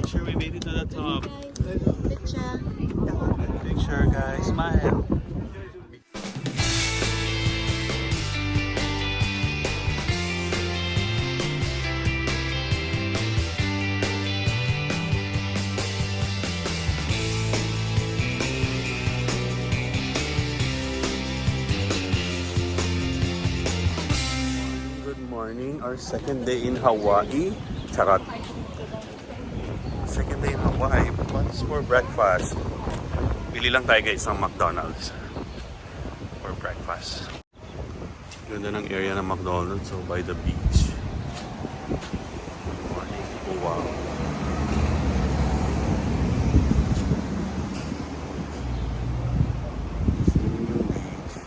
Picture, we made it to the top. Picture. Picture, guys. Smile. Good morning. Our second day in Hawaii. Charot. Second day in Hawaii. What's for breakfast? Pili lang tayo guys ng McDonald's for breakfast. Ganda ng area ng McDonald's, so by the beach. Morning. Oh, wow. Yung beach.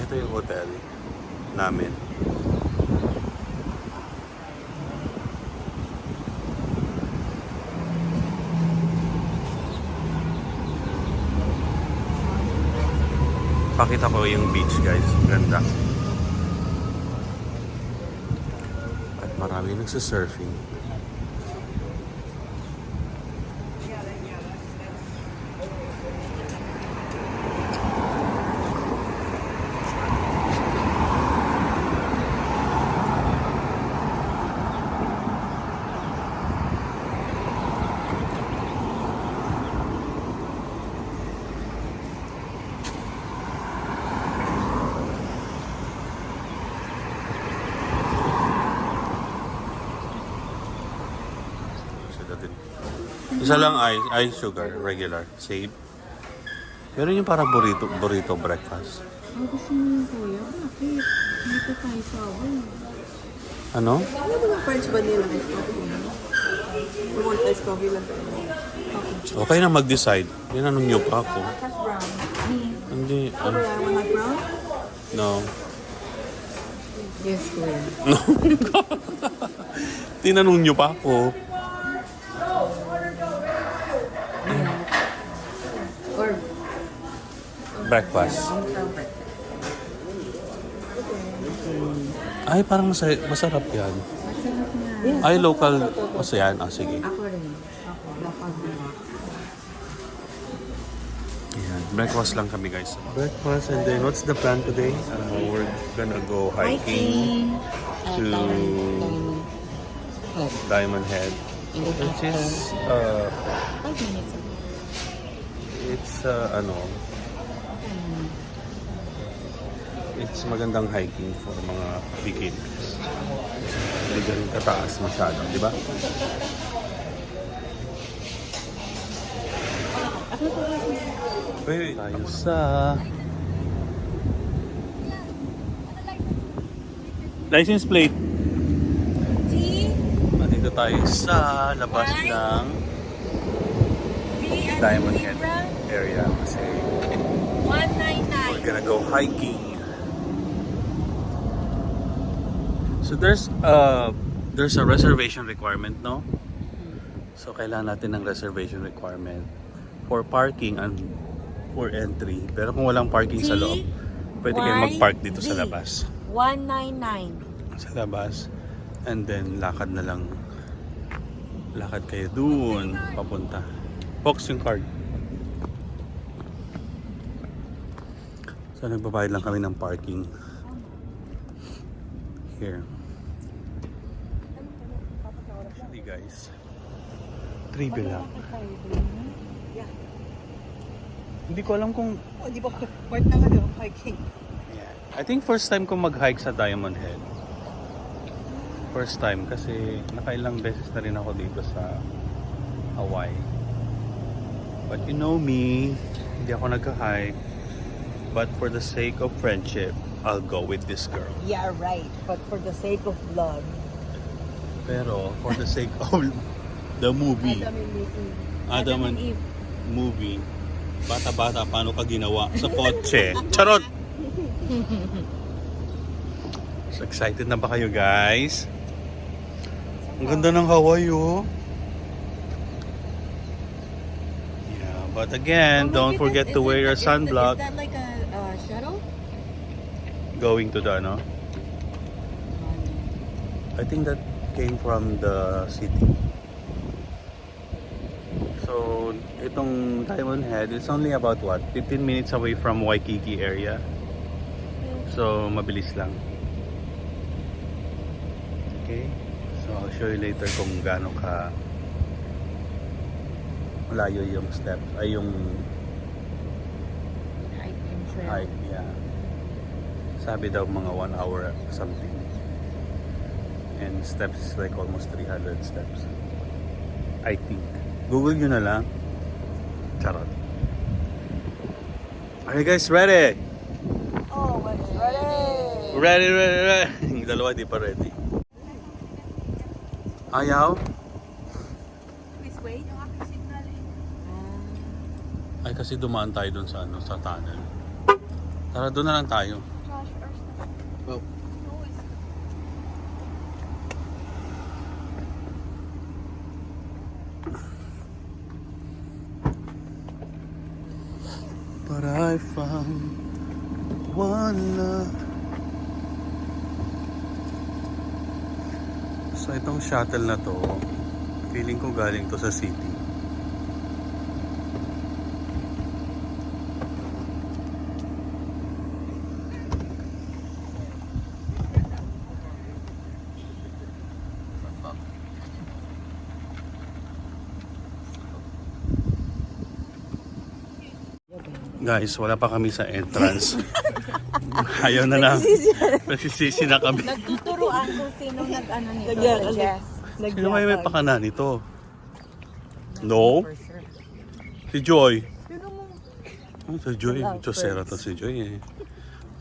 Ito yung hotel namin. Pakita ko yung beach guys, ganda. At marami nagsasurfing. Isa lang ice sugar, regular, save. Meron yung parang burrito breakfast. Gusto mo yung kuya? Bakit? Dito tayo sa away. Ano? Ano ba yung French vanilla ice coffee? You want ice coffee lang tayo? Okay na mag-decide. Yan anong nyo pa ako. Hash brown. Hindi. Ano yan? Want like brown? No. Yes, kuya. No. Tinanong nyo pa ako. Or Breakfast. Ay, parang masarap yan. masarap na. Ay, local. Basta yan. Ah, sige. Ako rin. Ako. Local na. Ayan. Breakfast lang kami, guys. Breakfast, and then what's the plan today? We're gonna go hiking to Diamond Head. Which is, 5 minutes. it's, it's magandang hiking for mga beginners. Hindi ganun kataas masyado, di ba? Wait, tayo sa license plate. Nandito tayo sa labas ng Diamond Head area kasi we're gonna go hiking. So there's a reservation requirement, no? So kailangan natin ng reservation requirement for parking and for entry. Pero kung walang parking sa loob, pwede kayo mag-park dito sa labas. 199. Sa labas. And then lakad na lang. Lakad kayo doon papunta. Box yung card. So nagbabayad lang kami ng parking. Here. Actually guys, 3 lang. Hindi ko alam kung Di ba part na nga hiking? I think first time ko mag-hike sa Diamond Head. First time kasi nakailang beses na rin ako dito sa Hawaii. But you know me, hindi ako nag-hike. But for the sake of friendship, I'll go with this girl. Yeah, right. But for the sake of love. Pero for the sake of the movie, Adam and Eve. movie, bata-bata, paano ka ginawa sa kotse? Charot! So excited na ba kayo guys? Ang ganda ng Hawaii oh. Yeah, but again, don't forget to wear your sunblock. Is that like a shuttle? Going to the ano? I think that came from the city. So, itong Diamond Head is only about what? 15 minutes away from Waikiki area. So, mabilis lang. Okay? So, I'll show you later kung gaano ka malayo yung step, ay yung hike, yeah. Sabi daw mga 1 hour something. And steps is like almost 300 steps. I think. Google nyo na lang. Charot. Are you guys ready? Oh, what's ready? Ready, ready, ready. Yung dalawa di pa ready. Ayaw? Please wait. Yung aking signal Ay kasi dumaan tayo dun sa ano, sa tunnel. Tara, doon na lang tayo. Josh, first. Oh. But I found one love. So itong shuttle na to, feeling ko galing to sa city. Guys, wala pa kami sa entrance. Ayaw na lang. Nagsisisi na kami. Nagtuturuan kung sino nag-ano nito. Nag-yes. Sino may pakana nito? No? Si Joy. Oh, si Joy. Josera to si Joy eh.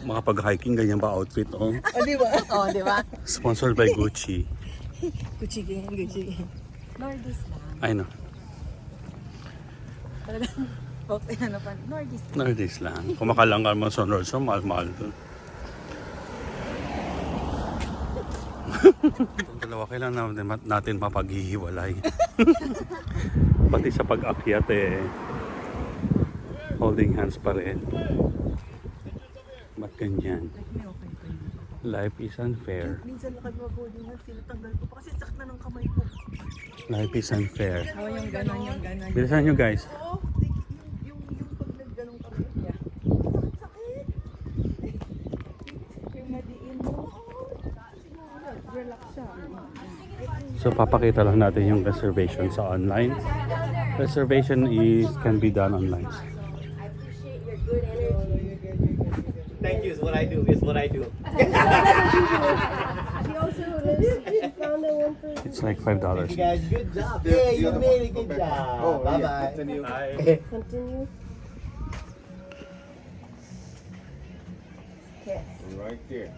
Makapag-hiking, ganyan ba outfit? Oh. Oh, di ba? Oh, di ba? Sponsored by Gucci. Gucci gang, Gucci gang. Nordis lang. I know. Talagang, folks, ano pa, Nordis lang. Nowadays lang. Kung makalangkar mo sa Nordstrom, mahal-mahal doon. Itong dalawa, kailangan natin mapaghihiwalay. Pati sa pag-akyat eh. Holding hands pa rin. Ba't ganyan? Life is unfair. Minsan nakag-holding hands, tinatanggal ko pa kasi sakit na ng kamay ko. Life is unfair. Oh, yung ganon, yung ganon. Bilisan nyo guys. Oo, yung pag nagganong kami. Yeah. Sakit! Yung madiin mo. Relax siya. So papakita lang natin yung reservation sa online. Reservation can be done online. Thank you is what I do. Is what I do. She also found a one for It's like $5. You guys, good job. Yeah, you made a good job. Oh, bye yeah, bye. continue. continue. Right there.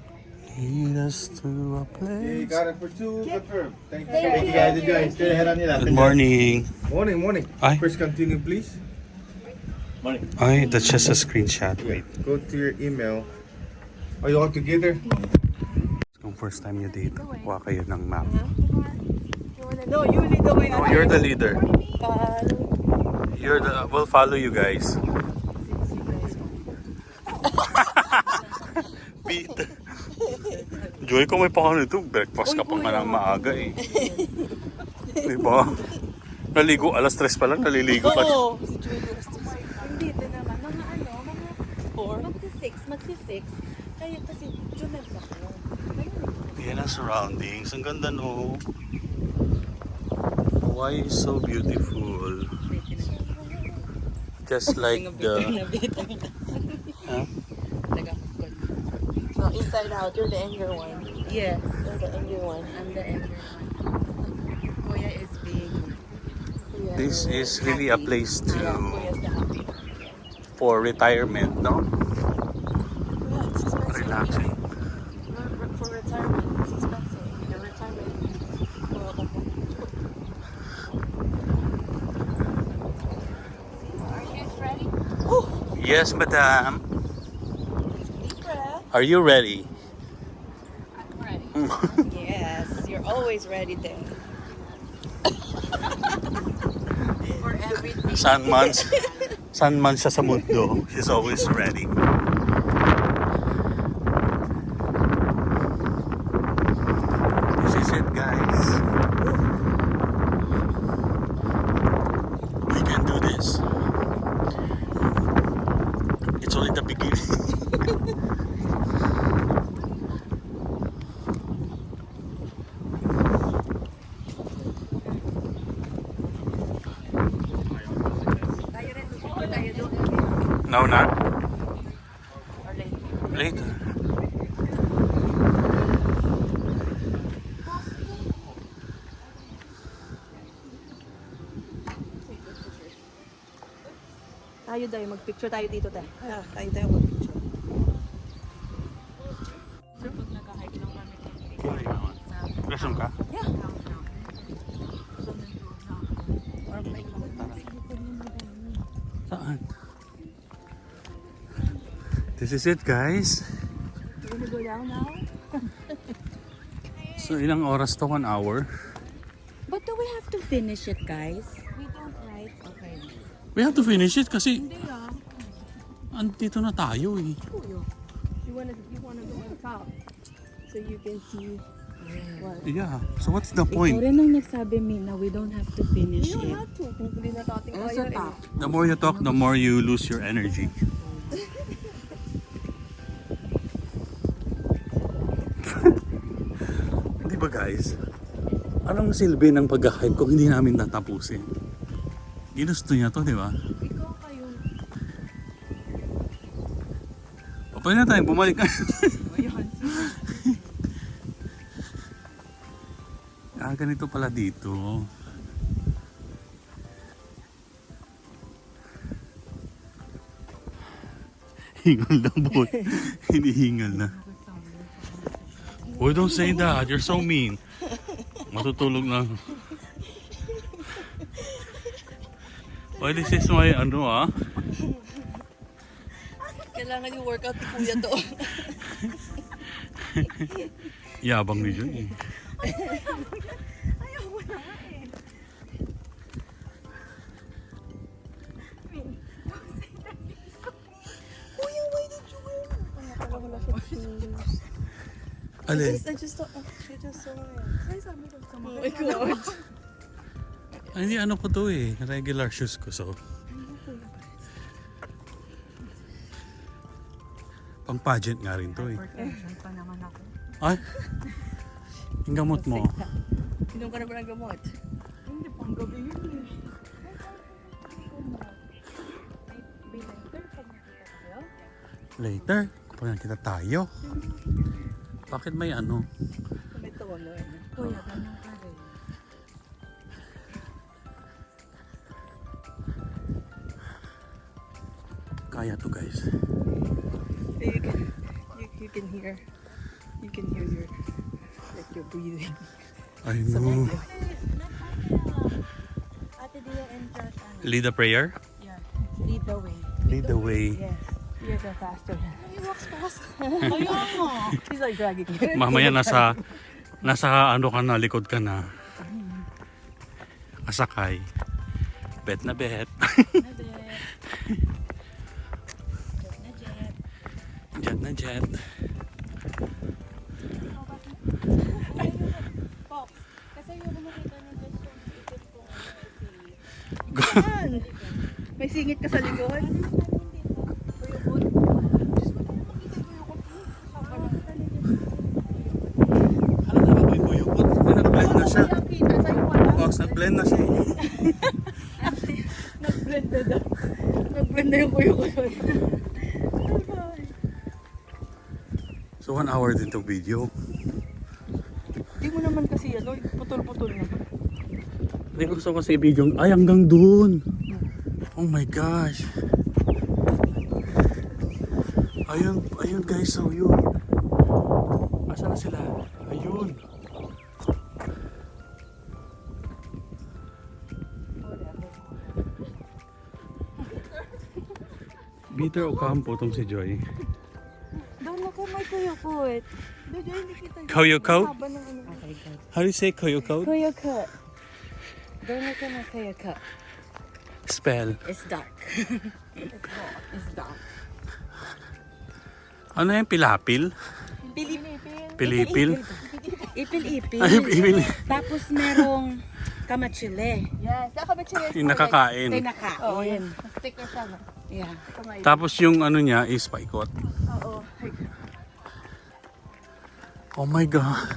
Lead us to a You place. got it for two. Confirm. Thank you. Thank you guys. Enjoy. Straight ahead on nila. Good morning. Morning, morning. Ay. First, continue, please. Morning. Ay, that's just a screenshot. Wait. Go to your email. Are you all together? Kung first time nyo dito, kuha kayo ng map. No, you lead the way. Oh, you're the leader. We'll follow you guys. Peter. Joy, kung may pakano ito, breakfast ka pa nga ng maaga eh. Diba? Naligo, alas 3 pa lang, naliligo ka. Oo. Hindi, ito naman. Mga magsi-6. Kaya kasi, Junel sa ko. Yan ang surroundings. Ang ganda no. Hawaii is so beautiful. Just like the... Huh? No, inside out. You're the anger one. Yes. You're the anger one. I'm the elder one. Kuya is big. Yeah. This is really a place Yeah, to Kuya's the happy. for retirement, no? Yeah, it's expensive. Relaxing. For retirement, it's expensive. Your retirement. Are you guys ready? Yes, madam. Deep breath. Are you ready? I'm ready. Yes, you're always ready there. For everything. Saan man siya sa mundo, she's always ready. This is it, guys. Big No, not? Or later. Later. Tayo tayo, mag-picture tayo dito tayo. Tayo tayo mag-picture. So, pag nag-hike lang kami Gusto ka? Saan? This is it, guys. We're gonna go down now. So, ilang oras to? 1 hour? But do we have to finish it, guys? We don't, right? Okay. We have to finish it kasi andito na tayo eh. You wanna go on top so you can see what. Yeah. So, what's the Ikaw point? rin ang nagsabi, Mina, we don't have to finish You don't it. have to. Kung hindi na tating Ano kaya sa eh. top? The more you talk, the more you lose your energy. Di ba guys? Anong silbi ng pag-hike kung hindi namin tatapusin? Ginusto niya to, di ba? Ikaw kayo. O, pwede na tayong bumalik. Ganito pala dito. Hingal na boy. Hinihingal na. Boy, don't say that. You're so mean. Matutulog na. Why this is my ano ah? Kailangan yung workout ni Kuya to. Yabang ni Jun eh. Ayaw mo na nga eh. Kuya, why did you wear? Wala siya shoes. Alin? I just saw it. Ay, sabi ko sa mga. Oh my God. Ay, hindi ano ko to eh. Regular shoes ko so. Pang pageant nga rin to eh. Hypertension pa naman ako. Ay? Yung gamot mo. Inom ka na ba ng gamot? Hindi pang gabi yun eh. Later, kapag nakita tayo. Bakit may ano? May tono eh. Kuya, ganun ka rin. Kaya to guys. You can hear your like your breathing. I know. Ate Dia and Josh, ano? Lead a prayer? Yeah. Lead the way. Lead the way. Yes. You're the faster. He walks fast. Kaya mo. He's like dragging you. Mamaya nasa ano ka na, likod ka na. Kasakay. Bet na bet. Jet na jet. Kasi yung makita niyo just yung ikot ko Saan? May singit ka sa likod? Ano na ba yung kuyukot? Nag-blend na siya. Kita sa'yo wala. Box, nag-blend na siya. Nag-blend na daw. Nag-blend na yung kuyo ko. So 1 hour din tong video. Hindi mo naman kasi ano, putol-putol na. Hindi ko gusto kasi video. Ay, hanggang dun. Oh my gosh. Ayun guys, so yun. Asa na sila? Ayun. Bitter Ocampo tong si Joy. Doon ako may kuyukot. Medyo hindi kita. Koyukot? Haba ng ano. How do you say Koyukot? Kuyukot. Doon ako may kuyukot. Spell. It's dark. It's dark. Ano yung pilapil? Pilipil? Ipil-ipil. Ay, ipil. Tapos merong kamachile. Yes, nakabitsili. Yung nakakain. Pinakain. Oo, yan. Sticker siya, no? Yeah. Tapos yung ano niya is paikot. Oo. Oh my God.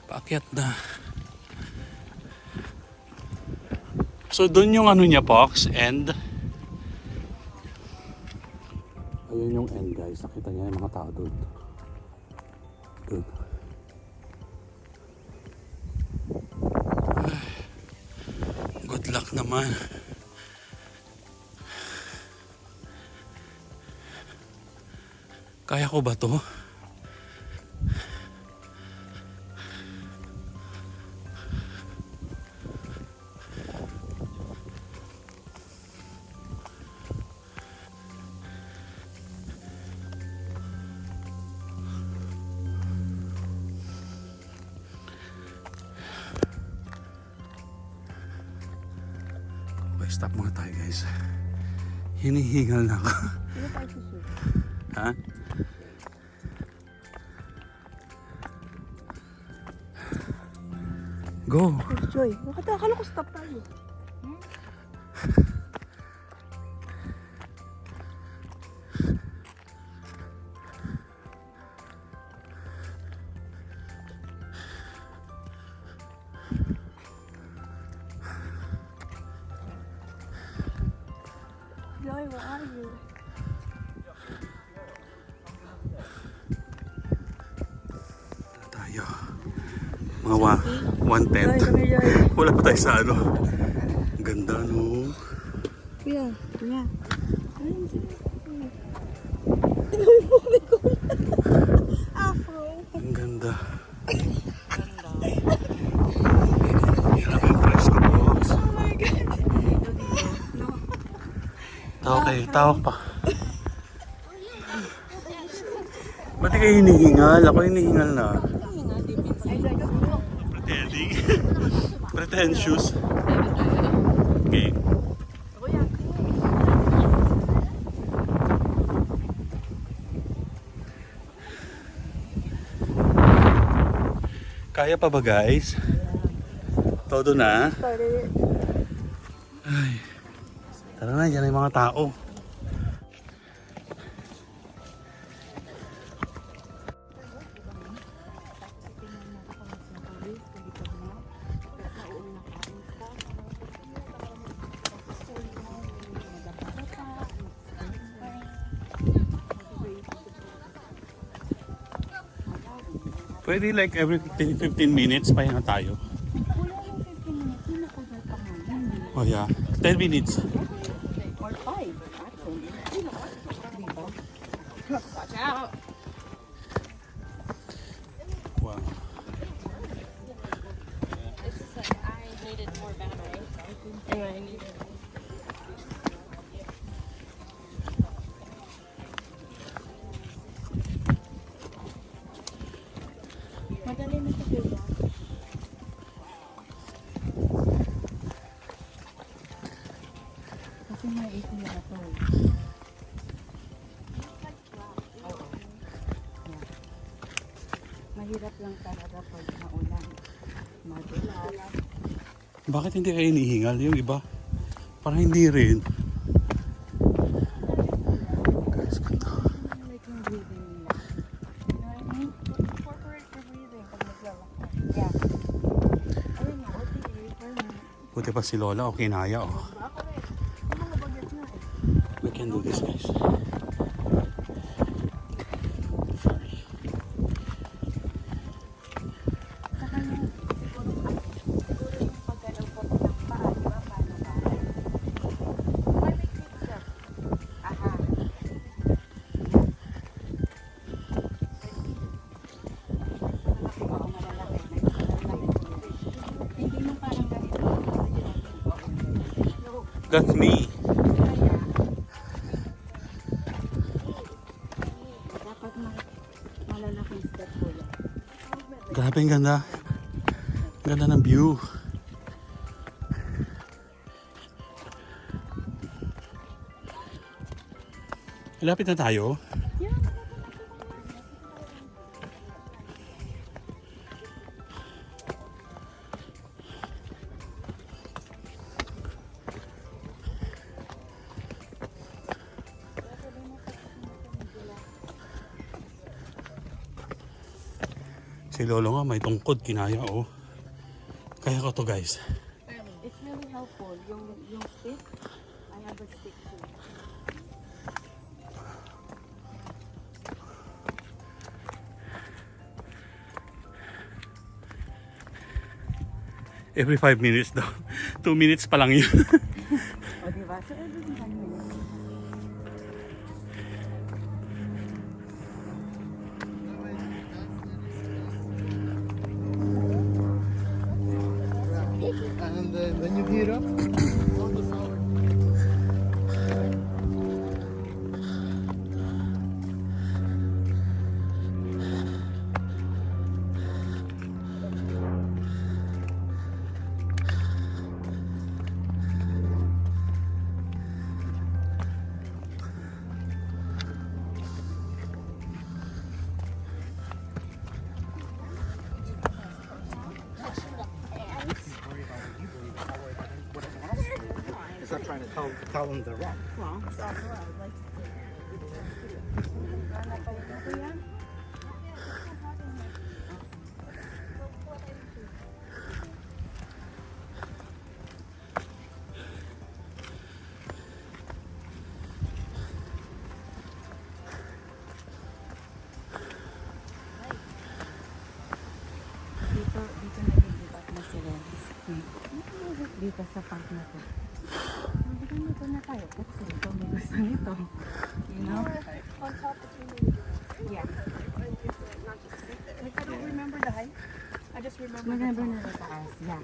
Paakyat na. So doon yung ano niya, Pox, end. Ayun yung end, guys. Nakita niya yung mga tao doon. Doon. Good luck naman. Kaya ko ba to? Okay, stop muna tayo, guys. Hinihingal na ako. Sino tayo susunod? Ha? Go! Joy, akala ko stop tayo. Joy, where are you? Tayo. Mga 1:10. Joy, come here, Joy. Wala pa tayo sa ano. Ganda, no? Yeah, yeah. Afro. Ang ganda. Yan ang presko, box. Oh my God. Tawag kayo, tawag pa. Ba't di kayo hinihingal? Ako hinihingal na. Pretending. Pretentious. Okay. Kaya pa ba, guys? Todo na. Started it. Ay. Tara na, dyan yung mga tao. Pwede like every 15 minutes pahinga tayo. Oh yeah, 10 minutes. Or 5, actually. Watch out! Wow. It's just like I needed more battery. Anyway, I need madali na sa diba? Kasi may AC na ito. Mahirap lang talaga pag maulan. Madulas. Bakit hindi kayo hinihingal? Yung iba, parang hindi rin. Guys, ganda. Like yung breathing nila. You know what I mean? Incorporate your breathing pag naglalakad. Yeah. Ayun nga, okay. Buti pa si Lola, okay naya, oh. We can do this, guys. Saka yung siguro yung paggalaw po ng paa, di ba? Paano ba? Why make picture? Aha. Oo, malalaki. Hindi mo parang ganito. That's me. Dapat malalaking step po yan. Grabe, ang ganda. Ang ganda ng view. Malapit na tayo. Si Lolo nga may tungkod, kinaya, oh. Kaya ko to, guys. It's really helpful yung Every 5 minutes daw. 2 minutes pa lang yun. O, diba? So, every 5 minutes. And then you heat up. It's not trying to tell them they're wrong. Well, it's also, I would like to see it. Dito nalilipat na sila. Dito sa park na to. Dito na tayo. Kasi ito may gusto nito. You know? On top of the Yeah. not just sit there. Like, I don't remember the height. I just remember. Maganda na sa taas. Yeah.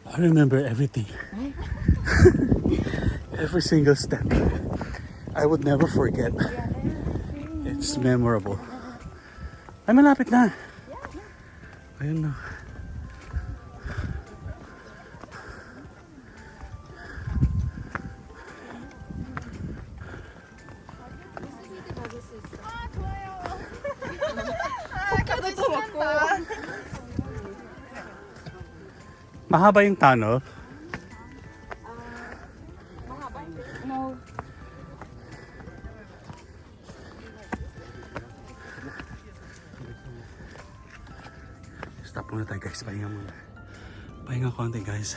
I remember everything. Every single step. I would never forget. It's memorable. Ay, malapit na. Ayun na. Mahaba yung tunnel. No. Stop muna tayo guys. Pahinga muna. Pahinga konti guys.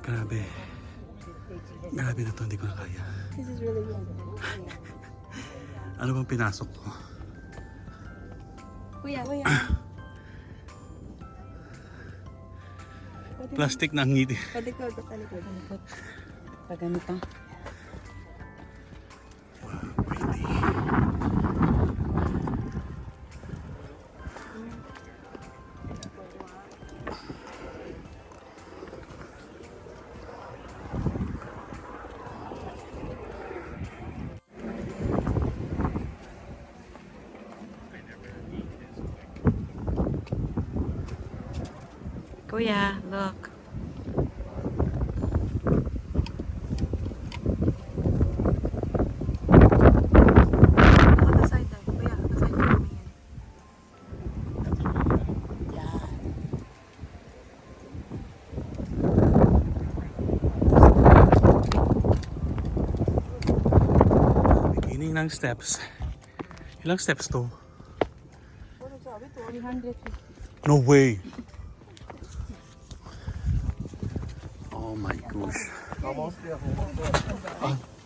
Grabe. Grabe na to. Hindi ko na kaya. This is really good. Ano bang pinasok ko? Kuya. Plastic na ang ngiti. Palikod, palikod. Pag ganito. Pretty. Kuya, look. Other side tayo. Kuya, other side tayo. Beginning ng steps. Ilang steps to? 350. No way. Oh my gosh. Almost, yeah.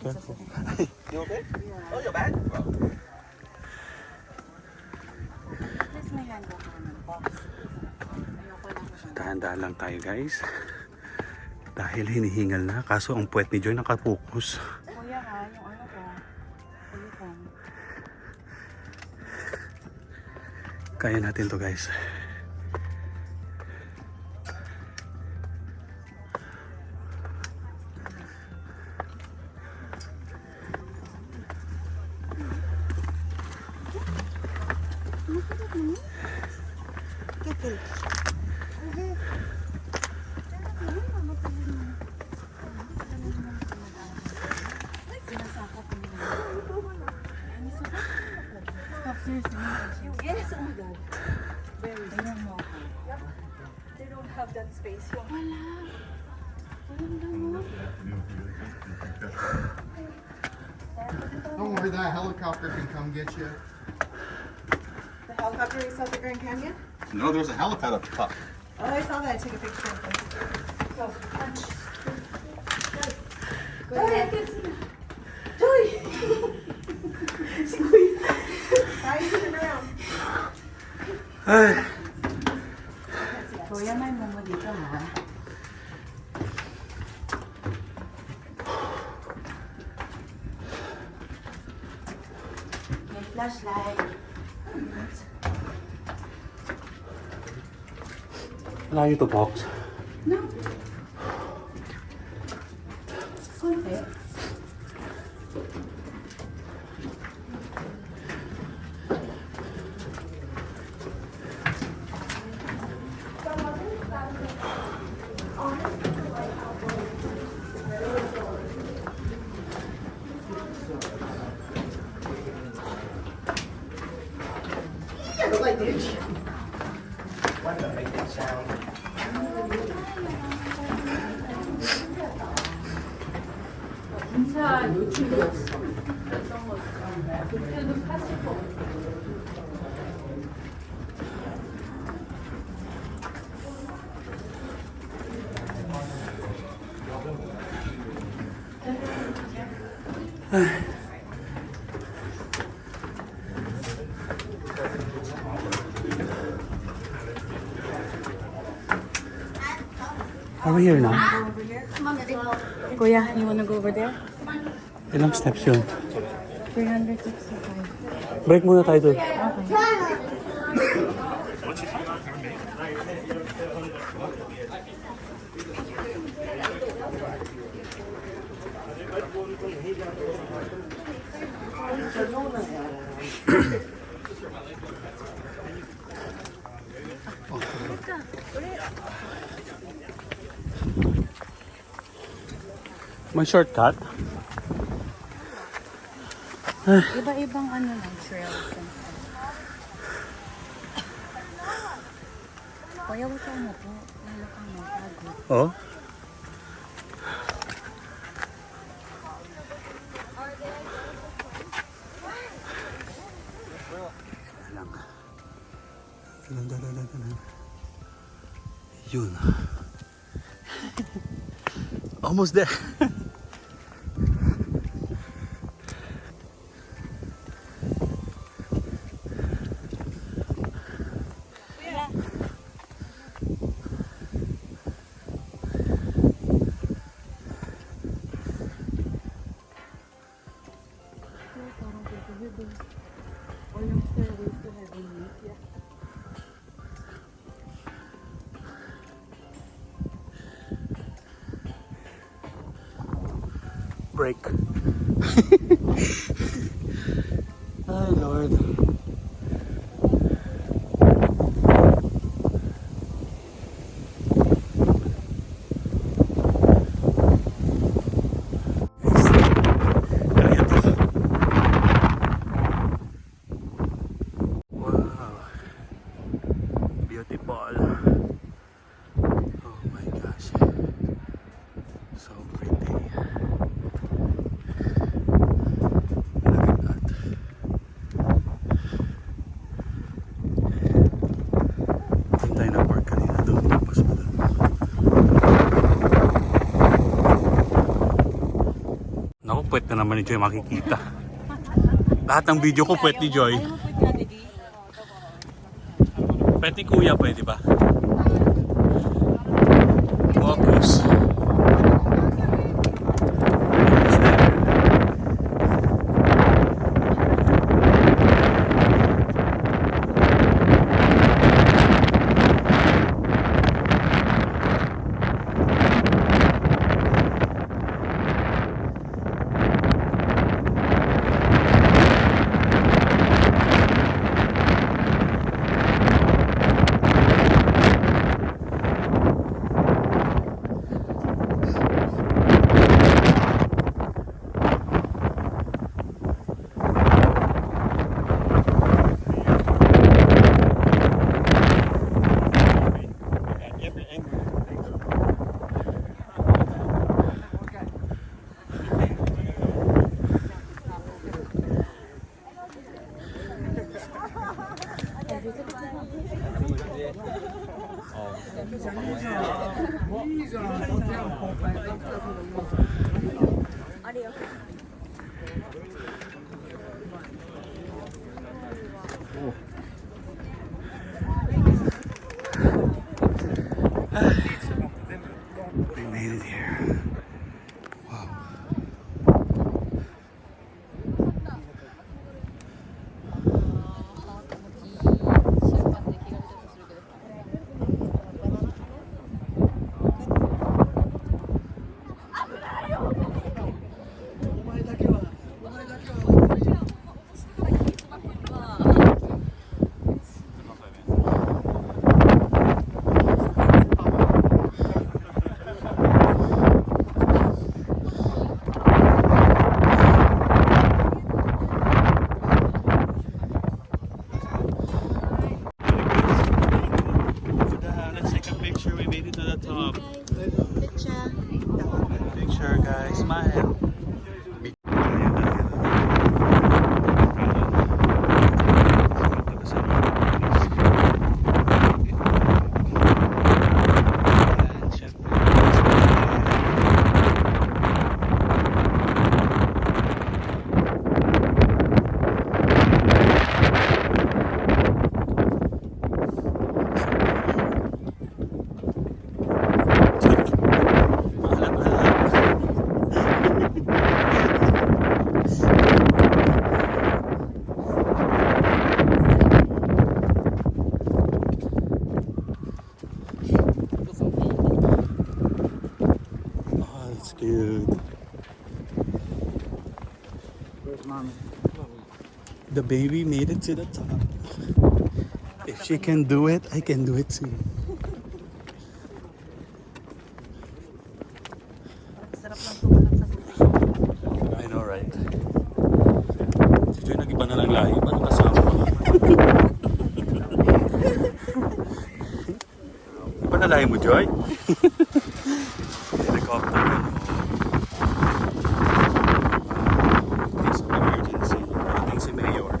Careful. You okay? Oh, your bag? Please may handle ka ng box. Ayoko lang siya. Dahan-dahan lang tayo guys. Dahil hinihingal na. Kaso ang puwet ni Joy nakapokus. Kuya ha, yung ano ko. Ulitan. Kaya natin to guys. Stop, seriously. Yes, oh my God. Ayun mo ako. They don't have that space. Don't worry, that helicopter can come get you. The helicopter you saw at the Grand Canyon? No, there's a helipad up top. Oh, I saw that. I took a picture of it. Go, punch. Go ahead. Joy! Si Kuya. Bye, turn around. Ay, Kuya, may mumu dito ha. May flashlight. Allow you to box. No. Konti. Why not make that sound? Are we here now? Kuya, you wanna go over there? Ilang steps yun? 365. Break muna tayo doon. May shortcut? Iba-ibang ano lang, trails and stuff. Kuya, wala mo po. Lalo kang magpagod. Oh? Yun. Almost there. Break. Ay, Lord. Kaya to. Wow. Beautiful. Oh my gosh. So pretty. Look at that. Doon tayo na-park kanina doon. Tapos pa doon. Naku, puwet na naman ni Joy makikita. Lahat ng video ko puwet ni Joy. Ayaw mo po ito, Daddy? Puwet ni Kuya, pwede ba? Focus. We made it here. Wow. Let's take a picture. We made it to the top. Picture, guys. Smile. Oh, that's cute. Where's mommy? The baby made it to the top. If she can do it, I can do it too. Sarap lang tumalon sa tubig. I know, right? Si Joy, nag-iba na lang lahi. Paano kasama ko? Iba na lahi mo, Joy? Helicopter. Case of emergency. Parating si Mayor.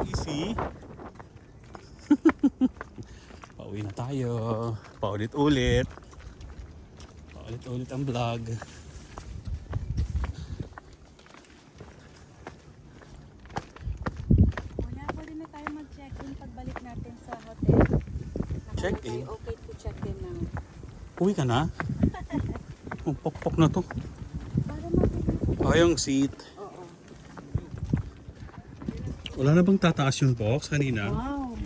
Easy. Pauwi na tayo. Paulit-ulit. Paulit-ulit ang vlog. Kuya, pwede na tayo mag-check-in pagbalik natin sa hotel. Check-in? Okay to check-in now. Uwi ka na? Oh, pok-pok na to. Para mabilis. Oh, yung seat. Oo. Wala na bang tataas yung box kanina? Wow.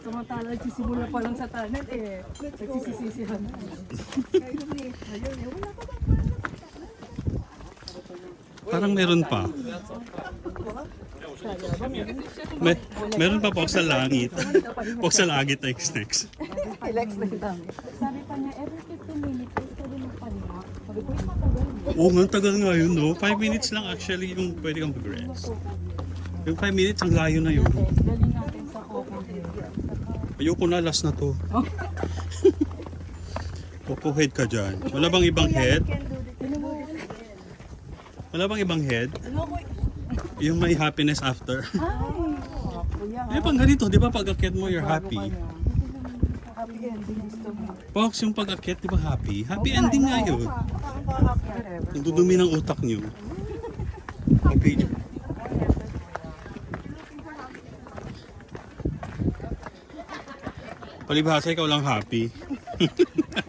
Samantala, nagsisimula pa lang sa tunnel eh. Nagsisisihan. Parang meron pa. Meron pa po sa langit. Po sa langit next. Relax lang. Sabi pa niya, every 15 minutes, pwede magpahinga. Sabi ko, matagal. Oo nga, tagal nga yun, no? 5 minutes lang actually yung pwede kang mag-rest. Yung 5 minutes, ang layo na yun. Galing natin sa Coco Head. Ayoko na, last na to. Coco head ka dyan. Wala bang ibang head? Wala bang ibang head? Yung may happiness after. Eh, pang ganito, di ba pag akyat mo, you're happy. Happy ending gusto mo. Box, yung pag akyat, di ba happy? Happy ending nga yun. Ang dudumi ng utak nyo. Okay. Palibhasa, ikaw lang happy.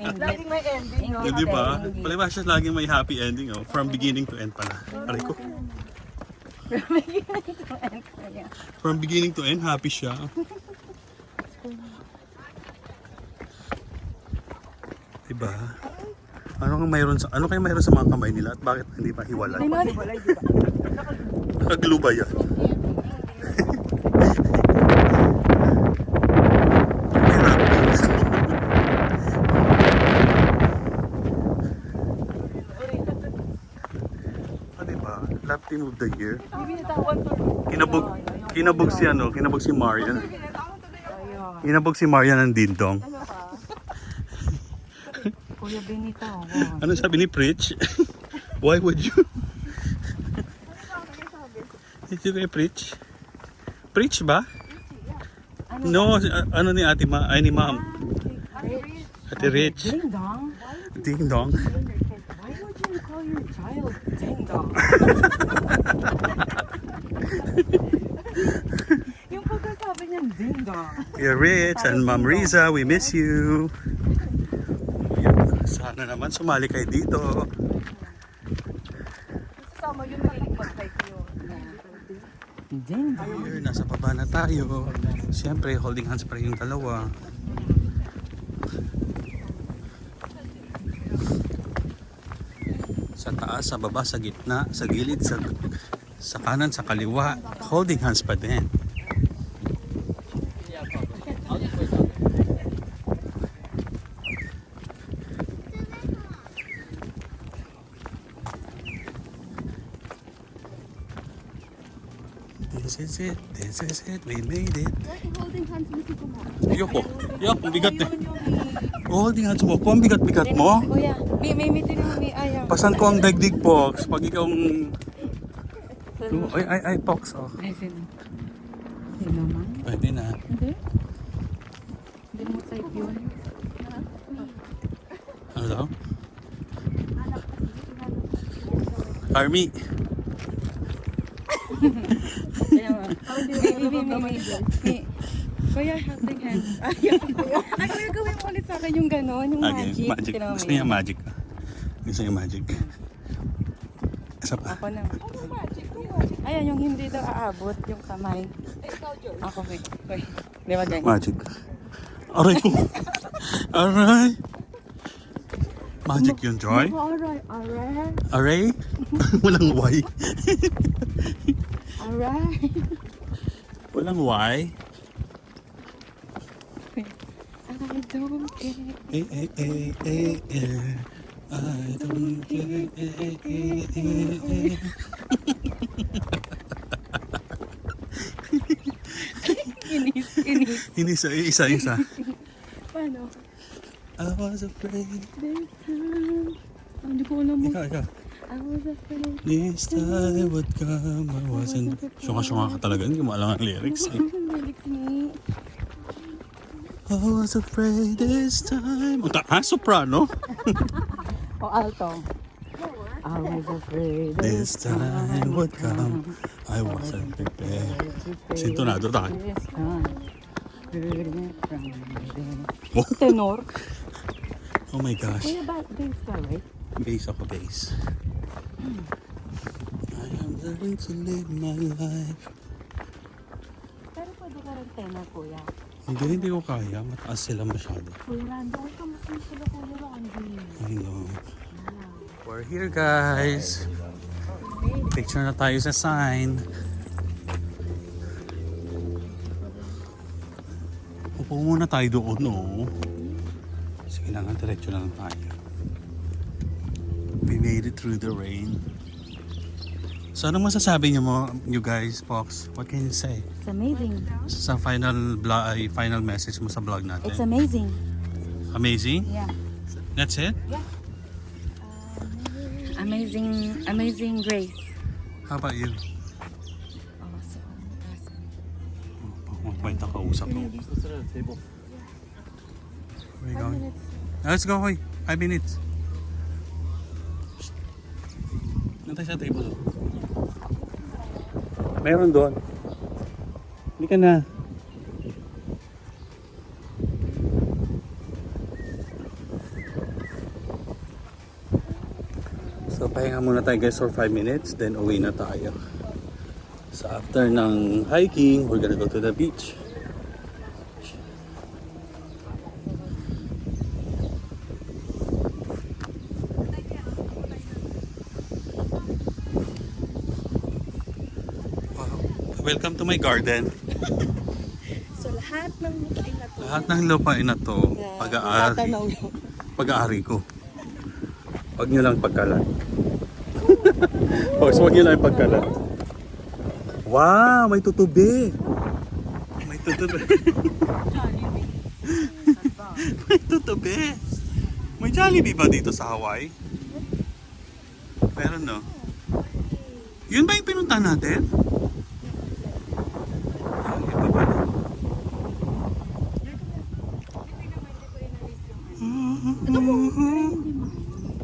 Laging may ending. Eh, di ba? Palibhasa, laging may happy ending. Oh. From beginning to end pala. Aray ko. From beginning to end, happy siya. Diba? Ano kaya mayroon sa mga kamay nila at bakit hindi pa hiwalay? Nakagluba yan. Lap team of the year. Kinabog si Marian. Kinabog si Marian ng dindong. Kuya Benito. Ano sabi ni Preach? Why would you? Did you Preach? Preach ba? No, ano ni Ate ay ni Ma'am. Ate Rich. Ding dong. Ding dong. Why would you call your child ding dong? Yung pagkasabi niya Kuya Rich and Ma'am Riza, we miss you. Sana naman sumali kayo dito. Kasama yun, mahilig mag-hike yun. Here, nasa baba na tayo. Siyempre, holding hands pa rin yung dalawa. Sa taas, sa baba, sa gitna, sa gilid, sa kanan, sa kaliwa. Holding hands pa din. This is it, we made it. Holding hands mo si Kumar. Ayoko, ang bigat eh. Holding hands mo, kung ang bigat-bigat mo. Kuya, may din mo may ayaw. Pasan ko ang dagdig, Pox. Pag ikaw ay, Pox. Oh. Ay, sino? Hindi naman. Pwede na. Hindi? Hindi mo type yun. Ano daw? Army. Kaya nga. Kuya, helping hands. Ayaw. Ay, kuya, gawin mo ulit sa akin yung gano'n, yung magic. Magic. Tinawag mo Gusto niya yun. magic. Gusto niya magic. Isa pa. Ako na. Ayan, yung hindi daw aabot, yung kamay. Ako, wait. Di ba ganyan? Magic. Aray ko. Aray. Magic yun, Joy. Alright, alright, Aray. Walang Y. alright. Walang Y. I don't care. I don't care. Inis. Isa. Paano? I was afraid. This time. Hindi ko alam mo. Ikaw. I was afraid. This time would come, I wasn't... Syunga-syunga ka talaga, hindi mo alam ang lyrics eh. Lyrics ni... I was afraid this time... Soprano? O alto. I was afraid This time would come, I wasn't prepared. Sintonado tayo. this time. Oh, Tenor. oh my gosh. Kuya, bass ka, right? Bass ako, bass. I am learning to live my life. Pero pwede ka rin tenor, kuya. Hindi ko kaya. Mataas sila masyado. Kuya Rando, ay kamusta sila, kuya Randy? I know. We're here, guys. Picture na tayo sa sign. Upo muna tayo doon, no? Sige lang, diretso na lang tayo. We made it through the rain. So, ano masasabi niyo mo, you guys, Fox? What can you say? It's amazing. Sa final message mo sa vlog natin. It's amazing. Amazing? Yeah. That's it? Amazing grace. How about you? Awesome. Magkwenta ka usap mo. Let's sit at a table. Where are you going? Let's go, hoy. 5 minutes. Nantay sa table. Meron doon. Hindi ka na. So, pahinga muna tayo guys for 5 minutes. Then, uwi na tayo. So, after ng hiking, we're gonna go to the beach. Welcome to my garden. So, lahat ng lupain na to. Lahat ng lupain na to, pag-aari ko. Huwag nyo lang pagkalat. Huwag nyo lang pagkalat. Wow, may tutubi. May tutubi. May tutubi. May Jollibee ba dito sa Hawaii? Meron, no? Yun ba yung pinunta natin? Iba ba na?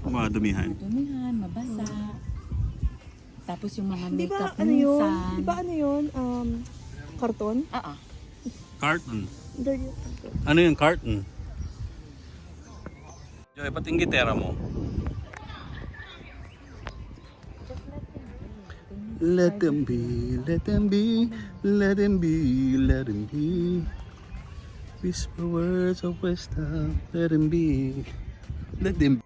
Madumihan. Dumihan, mabasa. Tapos yung mga Di ba makeup ano yun? minsan. Di ba ano yun? Karton? Oo. Carton. There you go. Ano yung carton? Joy, pati yung gitera mo. Let them be, let them be, let them be, let them be. Whisper words of wisdom, let them be, let them be.